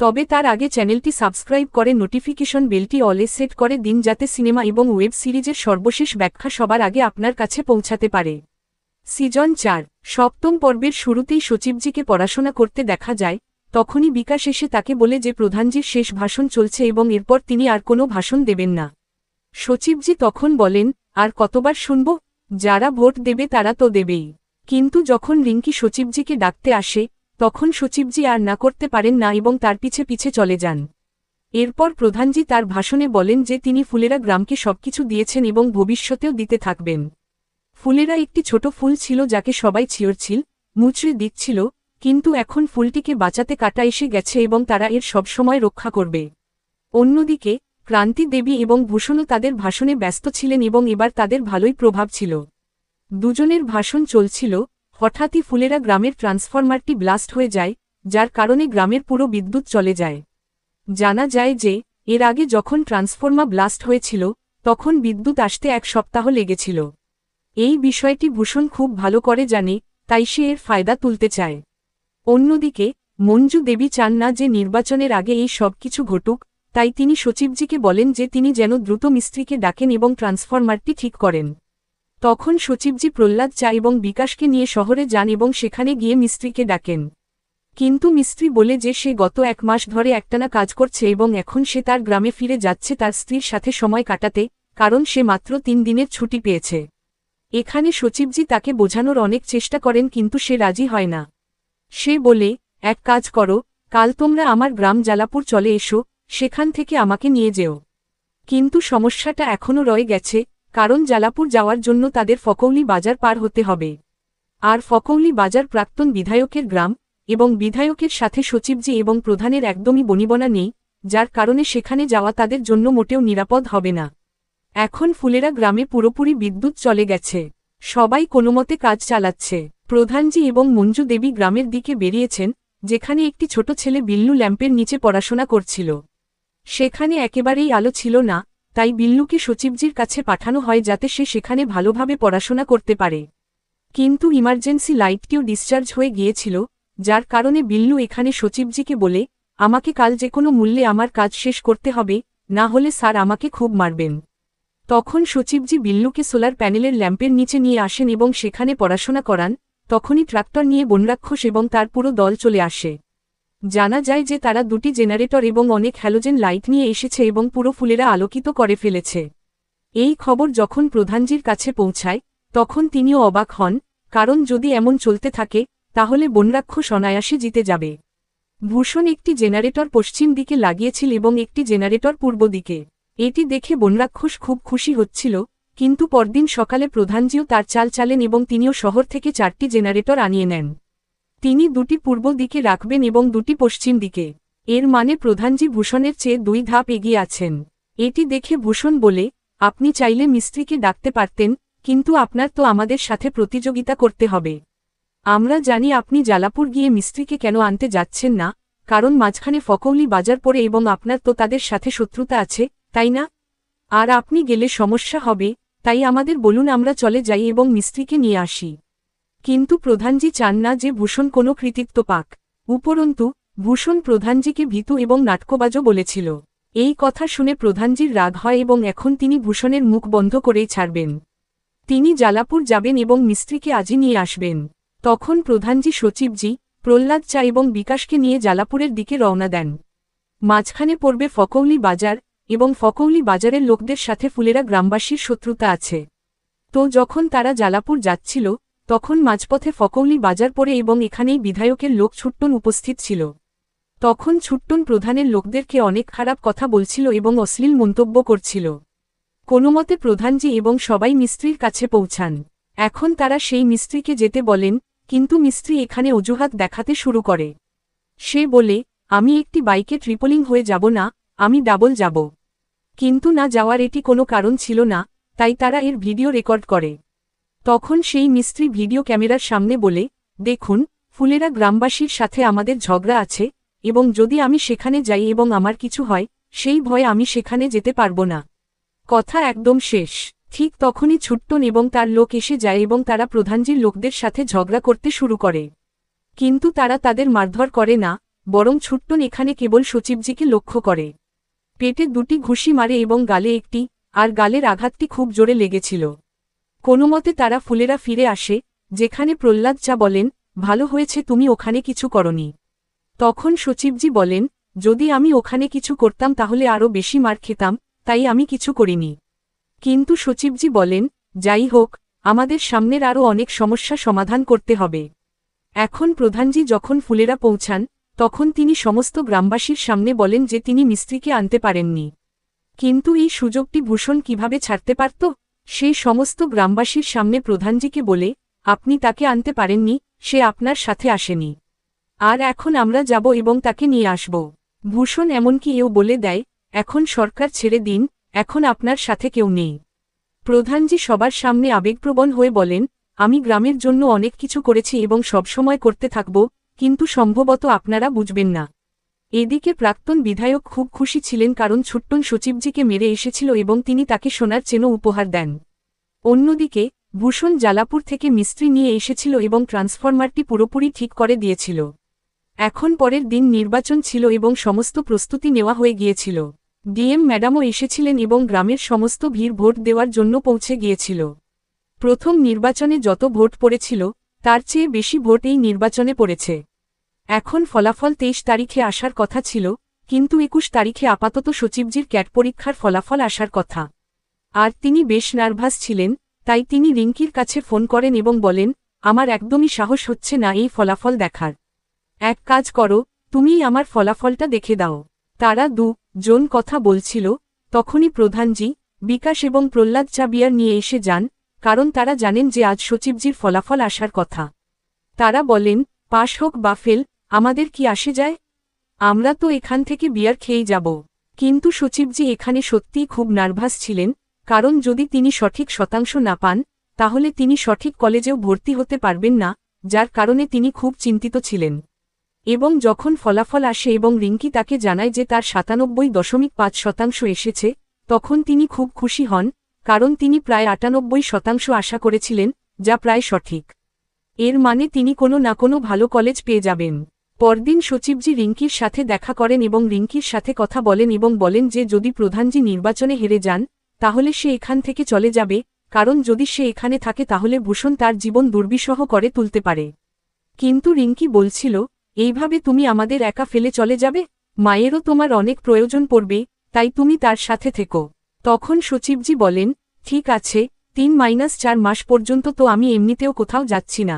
তবে তার আগে চ্যানেলটি সাবস্ক্রাইব করে নোটিফিকেশন বেলটি অলে সেট করে দিন যাতে সিনেমা এবং ওয়েব সিরিজের সর্বশেষ ব্যাখ্যা সবার আগে আপনার কাছে পৌঁছাতে পারে। সিজন ৪ সপ্তম পর্বের শুরুতেই সচিবজিকে পড়াশোনা করতে দেখা যায়, তখনই বিকাশ এসে তাকে বলে যে প্রধানজির শেষ ভাষণ চলছে এবং এরপর তিনি আর কোনো ভাষণ দেবেন না। সচিবজি তখন বলেন, আর কতবার শুনব? যারা ভোট দেবে তারা তো দেবেই। কিন্তু যখন রিঙ্কি সচিবজিকে ডাকতে আসে, তখন সচিবজি আর না করতে পারেন না এবং তার পিছে পিছে চলে যান। এরপর প্রধানজি তার ভাষণে বলেন যে তিনি ফুলেরা গ্রামকে সবকিছু দিয়েছেন এবং ভবিষ্যতেও দিতে থাকবেন। ফুলেরা একটি ছোট ফুল ছিল যাকে সবাই ছিঁড়ছিল, মুচড়ে দিচ্ছিল, কিন্তু এখন ফুলটিকে বাঁচাতে কাটা এসে গেছে এবং তারা এর সবসময় রক্ষা করবে। অন্যদিকে ক্রান্তি দেবী এবং ভূষণও তাদের ভাষণে ব্যস্ত ছিলেন এবং এবার তাদের ভালোই প্রভাব ছিল। দুজনের ভাষণ চলছিল, হঠাৎই ফুলেরা গ্রামের ট্রান্সফরমারটি ব্লাস্ট হয়ে যায়, যার কারণে গ্রামের পুরো বিদ্যুৎ চলে যায়। জানা যায় যে এর আগে যখন ট্রান্সফরমার ব্লাস্ট হয়েছিল, তখন বিদ্যুৎ আসতে 1 সপ্তাহ লেগেছিল। এই বিষয়টি ভূষণ খুব ভালো করে জানে, তাই সে এর ফায়দা তুলতে চায়। অন্যদিকে মঞ্জু দেবী চান না যে নির্বাচনের আগে এই সব কিছু ঘটুক, তাই তিনি সচিবজিকে বলেন যে তিনি যেন দ্রুত মিস্ত্রিকে ডাকেন এবং ট্রান্সফরমারটি ঠিক করেন। তখন সচিবজি প্রহ্লাদ চা এবং বিকাশকে নিয়ে শহরে যান এবং সেখানে গিয়ে মিস্ত্রিকে ডাকেন। কিন্তু মিস্ত্রি বলে যে সে গত 1 মাস ধরে একটানা কাজ করছে এবং এখন সে তার গ্রামে ফিরে যাচ্ছে তার স্ত্রীর সাথে সময় কাটাতে, কারণ সে মাত্র 3 দিনের ছুটি পেয়েছে। এখানে সচিবজি তাকে বোঝানোর অনেক চেষ্টা করেন কিন্তু সে রাজি হয় না। সে বলে, এক কাজ করো, কাল তোমরা আমার গ্রাম জালাপুর চলে এসো, সেখান থেকে আমাকে নিয়ে যেও। কিন্তু সমস্যাটা এখনও রয়ে গেছে, কারণ জালাপুর যাওয়ার জন্য তাদের ফকৌলি বাজার পার হতে হবে। আর ফকৌলি বাজার প্রাক্তন বিধায়কের গ্রাম, এবং বিধায়কের সাথে সচিবজি এবং প্রধানের একদমই বনিবনা নেই, যার কারণে সেখানে যাওয়া তাদের জন্য মোটেও নিরাপদ হবে না। এখন ফুলেরা গ্রামে পুরোপুরি বিদ্যুৎ চলে গেছে, সবাই কোনোমতে কাজ চালাচ্ছে। প্রধানজি এবং মঞ্জু দেবী গ্রামের দিকে বেরিয়েছেন, যেখানে একটি ছোট ছেলে বিল্লু ল্যাম্পের নিচে পড়াশোনা করছিল। সেখানে একেবারেই আলো ছিল না, তাই বিল্লুকে সচিবজির কাছে পাঠানো হয় যাতে সে সেখানে ভালোভাবে পড়াশোনা করতে পারে। কিন্তু ইমার্জেন্সি লাইটটিও ডিসচার্জ হয়ে গিয়েছিল, যার কারণে বিল্লু এখানে সচিবজিকে বলে, আমাকে কাল যে কোনো মূল্যে আমার কাজ শেষ করতে হবে, না হলে স্যার আমাকে খুব মারবেন। তখন সচিবজি বিল্লুকে সোলার প্যানেলের ল্যাম্পের নিচে নিয়ে আসেন এবং সেখানে পড়াশোনা করান। তখনই ট্রাক্টর নিয়ে বনরাক্ষস এবং তার পুরো দল চলে আসে। জানা যায় যে তারা 2টি জেনারেটর এবং অনেক হ্যালোজেন লাইট নিয়ে এসেছে এবং পুরো ফুলেরা আলোকিত করে ফেলেছে। এই খবর যখন প্রধানজির কাছে পৌঁছায়, তখন তিনিও অবাক হন, কারণ যদি এমন চলতে থাকে, তাহলে বনরাক্ষস অনায়াসে জিতে যাবে। ভূষণ একটি জেনারেটর পশ্চিম দিকে লাগিয়েছিল এবং একটি জেনারেটর পূর্ব দিকে। এটি দেখে বনরাক্ষস খুব খুশি হচ্ছিল, কিন্তু পরদিন সকালে প্রধানজিও তার চাল চালেন এবং তিনিও শহর থেকে 4টি জেনারেটর আনিয়ে নেন। তিনি 2টি পূর্ব দিকে রাখবেন এবং 2টি পশ্চিম দিকে। এর মানে প্রধানজি ভূষণের চেয়ে 2 ধাপ এগিয়ে আছেন। এটি দেখে ভূষণ বলে, আপনি চাইলে মিস্ত্রিকে ডাকতে পারতেন, কিন্তু আপনার তো আমাদের সাথে প্রতিযোগিতা করতে হবে। আমরা জানি আপনি জালাপুর গিয়ে মিস্ত্রিকে কেন আনতে যাচ্ছেন না, কারণ মাঝখানে ফকৌলি বাজার পড়ে এবং আপনার তো তাদের সাথে শত্রুতা আছে, তাই না? আর আপনি গেলে সমস্যা হবে, তাই আমাদের বলুন আমরা চলে যাই এবং মিস্ত্রিকে নিয়ে আসি। কিন্তু প্রধানজি চান না যে ভূষণ কোনো কৃতিত্ব পাক। উপরন্তু ভূষণ প্রধানজিকে ভীতু এবং নাট্যবাজও বলেছিল। এই কথা শুনে প্রধানজির রাগ হয় এবং এখন তিনি ভূষণের মুখ বন্ধ করেই ছাড়বেন। তিনি জালাপুর যাবেন এবং মিস্ত্রিকে আজই নিয়ে আসবেন। তখন প্রধানজি সচিবজি, প্রহ্লাদ চা এবং বিকাশকে নিয়ে জালাপুরের দিকে রওনা দেন। মাঝখানে পড়বে ফকৌলি বাজার, এবং ফকৌলি বাজারের লোকদের সাথে ফুলেরা গ্রামবাসীর শত্রুতা আছে। তো যখন তারা জালাপুর যাচ্ছিল, তখন মাঝপথে ফকৌলি বাজার পড়ে এবং এখানেই বিধায়কের লোক ছুট্টন উপস্থিত ছিল। তখন ছুট্টন প্রধানের লোকদেরকে অনেক খারাপ কথা বলছিল এবং অশ্লীল মন্তব্য করছিল। কোনোমতে প্রধানজি এবং সবাই মিস্ত্রির কাছে পৌঁছান। এখন তারা সেই মিস্ত্রিকে যেতে বলেন, কিন্তু মিস্ত্রি এখানে অজুহাত দেখাতে শুরু করে। সে বলে, আমি একটি বাইকে ট্রিপলিং হয়ে যাব না, আমি ডাবল যাব। কিন্তু না যাওয়ার এটি কোনো কারণ ছিল না, তাই তারা এর ভিডিও রেকর্ড করে। তখন সেই মিস্ত্রি ভিডিও ক্যামেরার সামনে বলে, দেখুন, ফুলেরা গ্রামবাসীর সাথে আমাদের ঝগড়া আছে, এবং যদি আমি সেখানে যাই এবং আমার কিছু হয়, সেই ভয়ে আমি সেখানে যেতে পারবো না। কথা একদম শেষ। ঠিক তখনই ছুট্টন এবং তার লোক এসে যায় এবং তারা প্রধানজির লোকদের সাথে ঝগড়া করতে শুরু করে। কিন্তু তারা তাদের মারধর করে না, বরং ছুট্টন এখানে কেবল সচিবজিকে লক্ষ্য করে। পেটে দুটি ঘুষি মারে এবং গালে একটি, আর গালের আঘাতটি খুব জোরে লেগেছিল। কোনোমতে তারা ফুলেরা ফিরে আসে, যেখানে প্রহ্লাদ চা বলেন, ভালো হয়েছে তুমি ওখানে কিছু করনি। তখন সচিবজি বলেন, যদি আমি ওখানে কিছু করতাম তাহলে আরও বেশি মার খেতাম, তাই আমি কিছু করিনি। কিন্তু সচিবজি বলেন, যাই হোক, আমাদের সামনের আরও অনেক সমস্যা সমাধান করতে হবে। এখন প্রধানজি যখন ফুলেরা পৌঁছান, তখন তিনি সমস্ত গ্রামবাসীর সামনে বলেন যে তিনি মিস্ত্রিকে আনতে পারেননি। কিন্তু এই সুযোগটি ভূষণ কিভাবে ছাড়তে পারত? সেই সমস্ত গ্রামবাসীর সামনে প্রধানজিকে বলে, আপনি তাকে আনতে পারেননি, সে আপনার সাথে আসেনি। আর এখন আমরা যাব এবং তাকে নিয়ে আসব। ভূষণ এমনকি এও বলে দেয়, এখন সরকার ছেড়ে দিন, এখন আপনার সাথে কেউ নেই। প্রধানজি সবার সামনে আবেগপ্রবণ হয়ে বলেন, আমি গ্রামের জন্য অনেক কিছু করেছি এবং সবসময় করতে থাকব, কিন্তু সম্ভবত আপনারা বুঝবেন না। এদিকে প্রাক্তন বিধায়ক খুব খুশি ছিলেন কারণ ছুট্টন সচিবজিকে মেরে এসেছিল এবং তিনি তাকে সোনার চেনও উপহার দেন। অন্যদিকে ভূষণ জালাপুর থেকে মিস্ত্রি নিয়ে এসেছিল এবং ট্রান্সফরমারটি পুরোপুরি ঠিক করে দিয়েছিল। এখন পরের দিন নির্বাচন ছিল এবং সমস্ত প্রস্তুতি নেওয়া হয়ে গিয়েছিল। ডিএম ম্যাডামও এসেছিলেন এবং গ্রামের সমস্ত ভিড় ভোট দেওয়ার জন্য পৌঁছে গিয়েছিল। প্রথম নির্বাচনে যত ভোট পড়েছিল, তার চেয়ে বেশি ভোট এই নির্বাচনে পড়েছে। এখন ফলাফল 23 তারিখে আসার কথা ছিল, কিন্তু 21 তারিখে আপাতত সচিবজির ক্যাট পরীক্ষার ফলাফল আসার কথা। আর তিনি বেশ নার্ভাস ছিলেন, তাই তিনি রিঙ্কির কাছে ফোন করেন এবং বলেন, আমার একদমই সাহস হচ্ছে না এই ফলাফল দেখার। এক কাজ করো, তুমিই আমার ফলাফলটা দেখে দাও। তারা জন কথা বলছিল, তখনই প্রধানজি, বিকাশ এবং প্রহ্লাদ চা বিয়ার নিয়ে এসে যান, কারণ তারা জানেন যে আজ সচিবজির ফলাফল আসার কথা। তারা বলেন, পাশ হোক বা ফেল, আমাদের কি আসে যায়? আমরা তো এখান থেকে বিয়ার খেয়েই যাব। কিন্তু সচিবজি এখানে সত্যিই খুব নার্ভাস ছিলেন, কারণ যদি তিনি সঠিক শতাংশ না পান, তাহলে তিনি সঠিক কলেজেও ভর্তি হতে পারবেন না, যার কারণে তিনি খুব চিন্তিত ছিলেন। এবং যখন ফলাফল আসে এবং রিঙ্কি তাকে জানায় যে তার 97.5% এসেছে, তখন তিনি খুব খুশি হন, কারণ তিনি প্রায় 98% আশা করেছিলেন, যা প্রায় সঠিক। এর মানে তিনি কোনো না কোনো ভালো কলেজ পেয়ে যাবেন। পরদিন সচিবজি রিঙ্কির সাথে দেখা করেন এবং রিঙ্কির সাথে কথা বলেন এবং বলেন যে যদি প্রধানজি নির্বাচনে হেরে যান, তাহলে সে এখান থেকে চলে যাবে, কারণ যদি সে এখানে থাকে তাহলে ভূষণ তার জীবন দুর্বিষহ করে তুলতে পারে। কিন্তু রিঙ্কি বলছিল, এইভাবে তুমি আমাদের একা ফেলে চলে যাবে? মায়েরও তোমার অনেক প্রয়োজন পড়বে, তাই তুমি তার সাথে থেকো। তখন সচিবজি বলেন, ঠিক আছে, 3-4 মাস পর্যন্ত তো আমি এমনিতেও কোথাও যাচ্ছি না।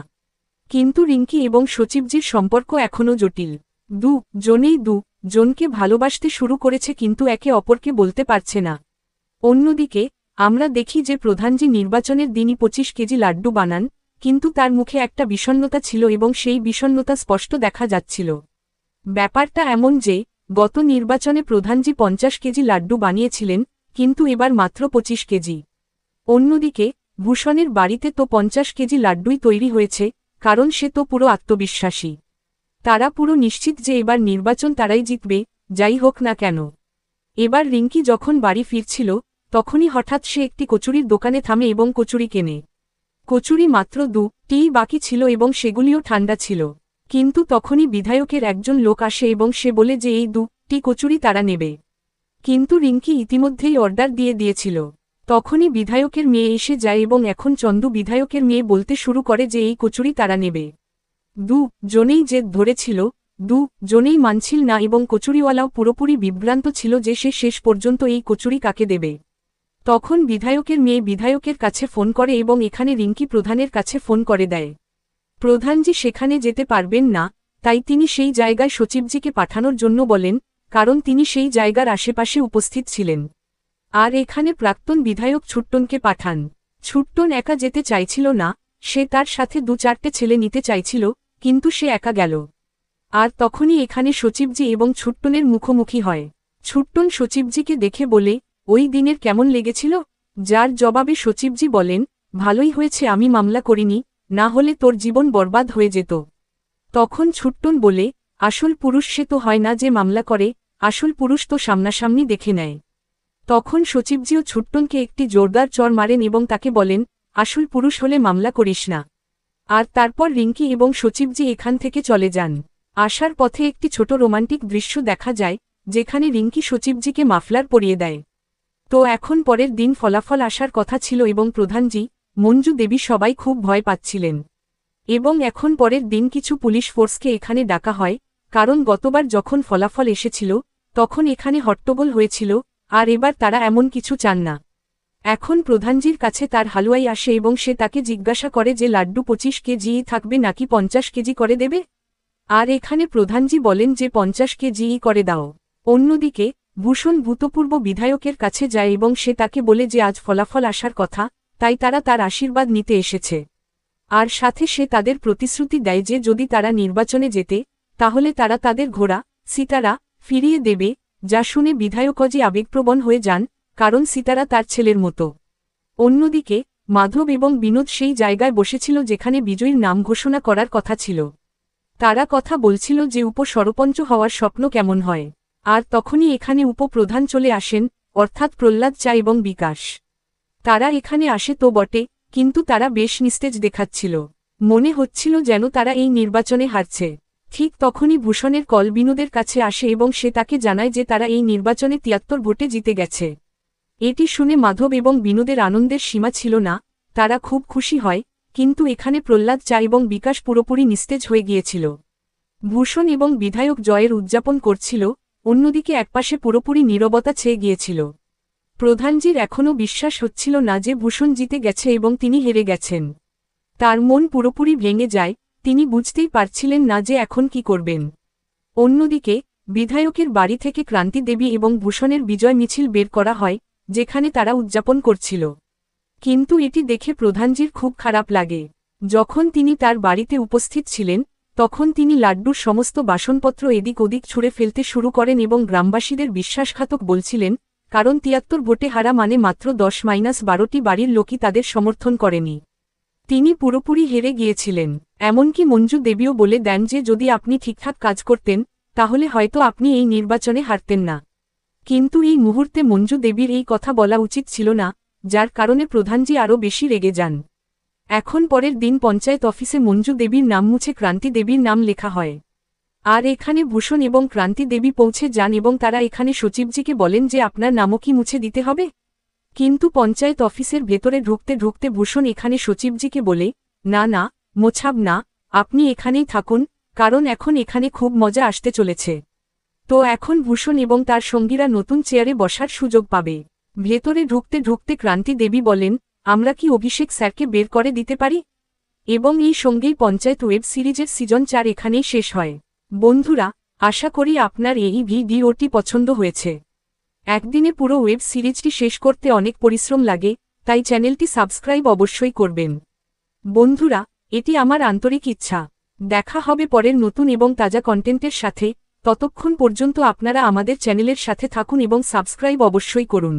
কিন্তু রিঙ্কি এবং সচিবজির সম্পর্ক এখনও জটিল। জনেই জনকে ভালোবাসতে শুরু করেছে কিন্তু একে অপরকে বলতে পারছে না। অন্যদিকে আমরা দেখি যে প্রধানজি নির্বাচনের দিনই 25 কেজি লাড্ডু বানান, কিন্তু তার মুখে একটা বিষণ্ণতা ছিল এবং সেই বিষণ্ণতা স্পষ্ট দেখা যাচ্ছিল। ব্যাপারটা এমন যে গত নির্বাচনে প্রধানজি 50 কেজি লাড্ডু বানিয়েছিলেন, কিন্তু এবার মাত্র 25 কেজি। অন্যদিকে ভূষণের বাড়িতে তো 50 কেজি লাড্ডুই তৈরি হয়েছে, কারণ সে তো পুরো আত্মবিশ্বাসী। তারা পুরো নিশ্চিত যে এবার নির্বাচন তারাই জিতবে, যাই হোক না কেন। এবার রিঙ্কি যখন বাড়ি ফিরছিল, তখনই হঠাৎ সে একটি কচুরির দোকানে থামে এবং কচুরি কেনে। কচুরি মাত্র 2টিই বাকি ছিল এবং সেগুলিও ঠান্ডা ছিল। কিন্তু তখনই বিধায়কের একজন লোক আসে এবং সে বলে যে এই 2টি কচুরি তারা নেবে। কিন্তু রিঙ্কি ইতিমধ্যেই অর্ডার দিয়ে দিয়েছিল। তখনই বিধায়কের মেয়ে এসে যায় এবং এখন চন্দু বিধায়কের মেয়ে বলতে শুরু করে যে এই কচুরি তারা নেবে। জনেই জেদ ধরেছিল, জনেই মানছিল না এবং কচুরিওয়ালাও পুরোপুরি বিভ্রান্ত ছিল যে সে শেষ পর্যন্ত এই কচুরি কাকে দেবে। তখন বিধায়কের মেয়ে বিধায়কের কাছে ফোন করে এবং এখানে রিঙ্কি প্রধানের কাছে ফোন করে দেয়। প্রধানজি সেখানে যেতে পারবেন না, তাই তিনি সেই জায়গায় সচিবজিকে পাঠানোর জন্য বলেন, কারণ তিনি সেই জায়গার আশেপাশে উপস্থিত ছিলেন। আর এখানে প্রাক্তন বিধায়ক ছুট্টনকে পাঠান। ছুট্টন একা যেতে চাইছিল না, সে তার সাথে 2-4টে ছেলে নিতে চাইছিল, কিন্তু সে একা গেল। আর তখনই এখানে সচিবজি এবং ছুট্টনের মুখোমুখি হয়। ছুট্টন সচিবজিকে দেখে বলে, ওই দিনের কেমন লেগেছিল? যার জবাবে সচিবজি বলেন, ভালোই হয়েছে আমি মামলা করিনি, না হলে তোর জীবন বরবাদ হয়ে যেত। তখন ছুট্টন বলে, আসল পুরুষ সে তো হয় না যে মামলা করে, আসল পুরুষ তো সামনাসামনি দেখে নেয়। তখন সচিবজিও ছুট্টনকে একটি জোরদার চড় মারেন এবং তাকে বলেন, আসল পুরুষ হলে মামলা করিস না। আর তারপর রিঙ্কি এবং সচিবজি এখান থেকে চলে যান। আসার পথে একটি ছোট রোমান্টিক দৃশ্য দেখা যায়, যেখানে রিঙ্কি সচিবজিকে মাফলার পরিয়ে দেয়। তো এখন পরের দিন ফলাফল আসার কথা ছিল এবং প্রধানজি, মঞ্জু দেবী সবাই খুব ভয় পাচ্ছিলেন। এবং এখন পরের দিন কিছু পুলিশ ফোর্সকে এখানে ডাকা হয়, কারণ গতবার যখন ফলাফল এসেছিল তখন এখানে হট্টগোল হয়েছিল, আর এবার তারা এমন কিছু চান না। এখন প্রধানজির কাছে তার হালুয়াই আসে এবং সে তাকে জিজ্ঞাসা করে যে লাড্ডু 25 কেজিই থাকবে নাকি 50 কেজি করে দেবে। আর এখানে প্রধানজি বলেন যে 50 কেজিই করে দাও। অন্যদিকে ভূষণ ভূতপূর্ব বিধায়কের কাছে যায় এবং সে তাকে বলে যে আজ ফলাফল আসার কথা, তাই তারা তার আশীর্বাদ নিতে এসেছে। আর সাথে সে তাদের প্রতিশ্রুতি দেয় যে যদি তারা নির্বাচনে যেতে, তাহলে তারা তাদের ঘোড়া সিতারা ফিরিয়ে দেবে, যা শুনে বিধায়কজি আবেগপ্রবণ হয়ে যান, কারণ সিতারা তার ছেলের মতো। অন্যদিকে মাধব এবং বিনোদ সেই জায়গায় বসেছিল যেখানে বিজয়ীর নাম ঘোষণা করার কথা ছিল। তারা কথা বলছিল যে উপসরপঞ্চ হওয়ার স্বপ্ন কেমন হয়। আর তখনই এখানে উপপ্রধান চলে আসেন, অর্থাৎ প্রহ্লাদ চা এবং বিকাশ। তারা এখানে আসে তো বটে, কিন্তু তারা বেশ নিস্তেজ দেখাচ্ছিল। মনে হচ্ছিল যেন তারা এই নির্বাচনে হারছে। ঠিক তখনই ভূষণের কল বিনোদের কাছে আসে এবং সে তাকে জানায় যে তারা এই নির্বাচনে 73 ভোটে জিতে গেছে। এটি শুনে মাধব এবং বিনোদের আনন্দের সীমা ছিল না, তারা খুব খুশি হয়, কিন্তু এখানে প্রহ্লাদ চা এবং বিকাশ পুরোপুরি নিস্তেজ হয়ে গিয়েছিল। ভূষণ এবং বিধায়ক জয়ের উদযাপন করছিল, অন্যদিকে একপাশে পুরোপুরি নীরবতা ছেয়ে গিয়েছিল। প্রধানজির এখনও বিশ্বাস হচ্ছিল না যে ভূষণ জিতে গেছে এবং তিনি হেরে গেছেন। তার মন পুরোপুরি ভেঙে যায়, তিনি বুঝতেই পারছিলেন না যে এখন কি করবেন। অন্যদিকে বিধায়কের বাড়ি থেকে ক্রান্তি দেবী এবং ভূষণের বিজয় মিছিল বের করা হয়, যেখানে তারা উদযাপন করছিল। কিন্তু এটি দেখে প্রধানজির খুব খারাপ লাগে। যখন তিনি তার বাড়িতে উপস্থিত ছিলেন, তখন তিনি লাড্ডুর সমস্ত বাসনপত্র এদিক ওদিক ছুঁড়ে ফেলতে শুরু করেন এবং গ্রামবাসীদের বিশ্বাসঘাতক বলছিলেন, কারণ 73 ভোটে হারা মানে মাত্র 10-12টি বাড়ির লোকই তাদের সমর্থন করেনি। তিনি পুরোপুরি হেরে গিয়েছিলেন। এমনকি মঞ্জু দেবীও বলে দেন যে যদি আপনি ঠিকঠাক কাজ করতেন, তাহলে হয়তো আপনি এই নির্বাচনে হারতেন না। কিন্তু এই মুহূর্তে মঞ্জু দেবীর এই কথা বলা উচিত ছিল না, যার কারণে প্রধানজি আরও বেশি রেগে যান। এখন পরের দিন পঞ্চায়েত অফিসে মঞ্জু দেবীর নাম মুছে ক্রান্তি দেবীর নাম লেখা হয়। আর এখানে ভূষণ এবং ক্রান্তি দেবী পৌঁছে যান এবং তারা এখানে সচিবজিকে বলেন যে আপনার নামও কি মুছে দিতে হবে। কিন্তু পঞ্চায়েত অফিসের ভেতরে ঢুকতে ঢুকতে ভূষণ এখানে সচিবজিকে বলে, না না, মোছাব না, আপনি এখানেই থাকুন, কারণ এখন এখানে খুব মজা আসতে চলেছে। তো এখন ভূষণ এবং তার সঙ্গীরা নতুন চেয়ারে বসার সুযোগ পাবে। ভেতরে ঢুকতে ঢুকতে ক্রান্তি দেবী বলেন, আমরা কি অভিষেক স্যারকে বের করে দিতে পারি? এবং এই সঙ্গেই পঞ্চায়েত ওয়েব সিরিজের সিজন 4 এখানেই শেষ হয়। বন্ধুরা, আশা করি আপনার এই ভিডিওটি পছন্দ হয়েছে। একদিনে পুরো ওয়েব সিরিজটি শেষ করতে অনেক পরিশ্রম লাগে, তাই চ্যানেলটি সাবস্ক্রাইব অবশ্যই করবেন। বন্ধুরা, এটি আমার আন্তরিক ইচ্ছা। দেখা হবে পরের নতুন এবং তাজা কন্টেন্টের সাথে, ততক্ষণ পর্যন্ত আপনারা আমাদের চ্যানেলের সাথে থাকুন এবং সাবস্ক্রাইব অবশ্যই করুন।